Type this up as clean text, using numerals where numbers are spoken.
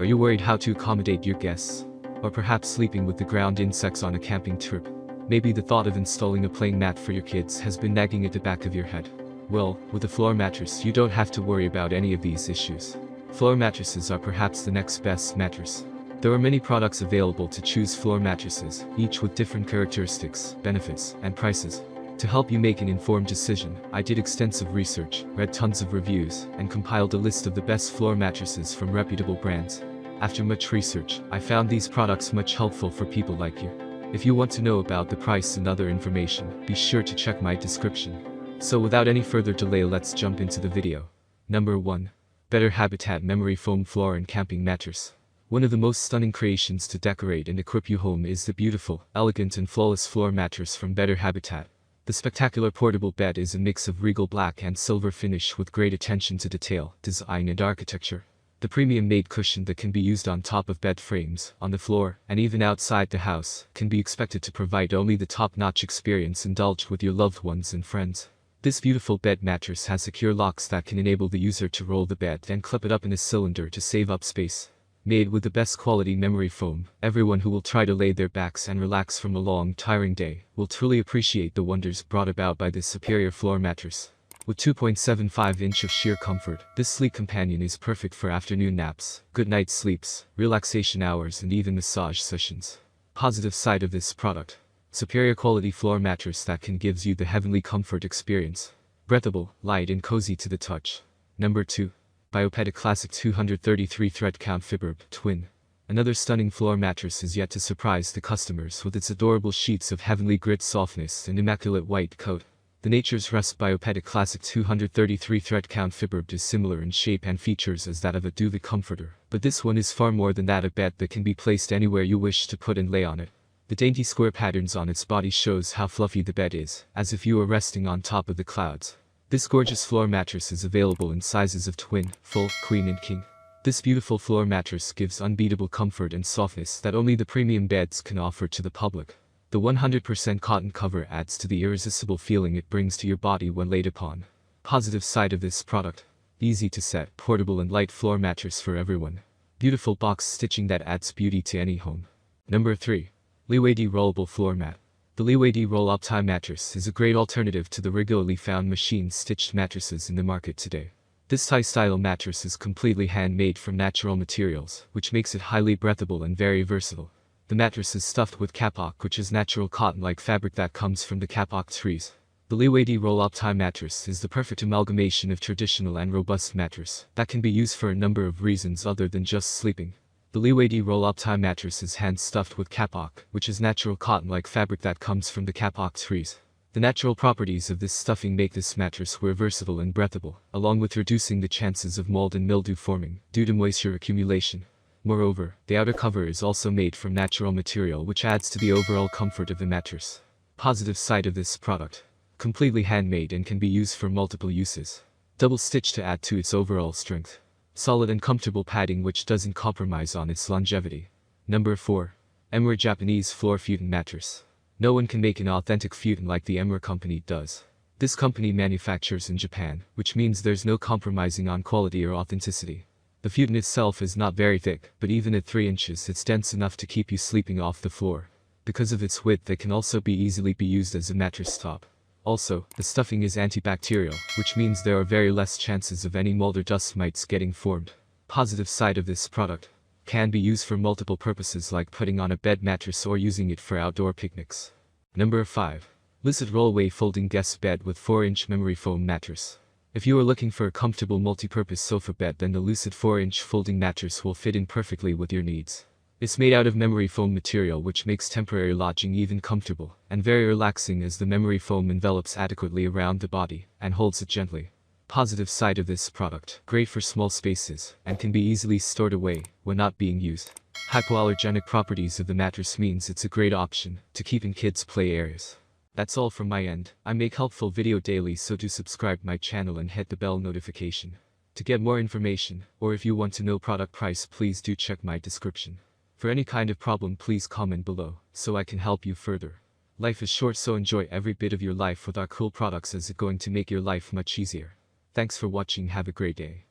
Are you worried how to accommodate your guests? Or perhaps sleeping with the ground insects on a camping trip? Maybe the thought of installing a playing mat for your kids has been nagging at the back of your head. Well, with a floor mattress you don't have to worry about any of these issues. Floor mattresses are perhaps the next best mattress. There are many products available to choose floor mattresses, each with different characteristics, benefits, and prices. To help you make an informed decision, I did extensive research, read tons of reviews, and compiled a list of the best floor mattresses from reputable brands. After much research, I found these products much helpful for people like you. If you want to know about the price and other information, be sure to check my description. So without any further delay, let's jump into the video. Number 1. Better Habitat Memory Foam Floor and Camping Mattress. One of the most stunning creations to decorate and equip your home is the beautiful, elegant and flawless floor mattress from Better Habitat. The spectacular portable bed is a mix of regal black and silver finish with great attention to detail, design and architecture. The premium-made cushion that can be used on top of bed frames, on the floor, and even outside the house, can be expected to provide only the top-notch experience indulged with your loved ones and friends. This beautiful bed mattress has secure locks that can enable the user to roll the bed and clip it up in a cylinder to save up space. Made with the best quality memory foam, everyone who will try to lay their backs and relax from a long, tiring day will truly appreciate the wonders brought about by this superior floor mattress. With 2.75 inch of sheer comfort, this sleek companion is perfect for afternoon naps, good night sleeps, relaxation hours and even massage sessions. Positive side of this product. Superior quality floor mattress that can gives you the heavenly comfort experience. Breathable, light and cozy to the touch. Number 2. Biopedic Classic 233 Thread Count Fibrob Twin. Another stunning floor mattress is yet to surprise the customers with its adorable sheets of heavenly grit softness and immaculate white coat. The Nature's Rest Biopedic Classic 233 Thread Count Fibrob is similar in shape and features as that of a duvet comforter, but this one is far more than that, a bed that can be placed anywhere you wish to put and lay on it. The dainty square patterns on its body shows how fluffy the bed is, as if you were resting on top of the clouds. This gorgeous floor mattress is available in sizes of twin, full, queen and king. This beautiful floor mattress gives unbeatable comfort and softness that only the premium beds can offer to the public. The 100% cotton cover adds to the irresistible feeling it brings to your body when laid upon. Positive side of this product. Easy to set, portable and light floor mattress for everyone. Beautiful box stitching that adds beauty to any home. Number 3. Leeway D Rollable Floor Mat. The Leeway D Roll-Up Time Mattress is a great alternative to the regularly found machine-stitched mattresses in the market today. This Thai-style mattress is completely handmade from natural materials, which makes it highly breathable and very versatile. The mattress is stuffed with kapok, which is natural cotton-like fabric that comes from the kapok trees. The Leeway D Roll-Up Time Mattress is the perfect amalgamation of traditional and robust mattress that can be used for a number of reasons other than just sleeping. The Leeway D Roll-Up Time Mattress is hand-stuffed with kapok, which is natural cotton-like fabric that comes from the kapok trees. The natural properties of this stuffing make this mattress versatile and breathable, along with reducing the chances of mold and mildew forming due to moisture accumulation. Moreover, the outer cover is also made from natural material, which adds to the overall comfort of the mattress. Positive side of this product. Completely handmade and can be used for multiple uses. Double stitched to add to its overall strength. Solid and comfortable padding which doesn't compromise on its longevity. Number 4. Emmer Japanese Floor Futon Mattress. No one can make an authentic futon like the Emmer company does. This company manufactures in Japan, which means there's no compromising on quality or authenticity. The futon itself is not very thick, but even at 3 inches it's dense enough to keep you sleeping off the floor. Because of its width it can also be easily used as a mattress top. Also, the stuffing is antibacterial, which means there are very less chances of any mold or dust mites getting formed. Positive side of this product. Can be used for multiple purposes like putting on a bed mattress or using it for outdoor picnics. Number 5. Lucid Rollaway Folding Guest Bed with 4-inch Memory Foam Mattress. If you are looking for a comfortable multi-purpose sofa bed, then the Lucid 4-inch folding mattress will fit in perfectly with your needs. It's made out of memory foam material which makes temporary lodging even comfortable and very relaxing as the memory foam envelops adequately around the body and holds it gently. Positive side of this product. Great for small spaces and can be easily stored away when not being used. Hypoallergenic properties of the mattress means it's a great option to keep in kids' play areas. That's all from my end. I make helpful video daily, so do subscribe my channel and hit the bell notification. To get more information, or if you want to know product price, please do check my description. For any kind of problem, please comment below, so I can help you further. Life is short, so enjoy every bit of your life with our cool products, as it's going to make your life much easier. Thanks for watching, have a great day.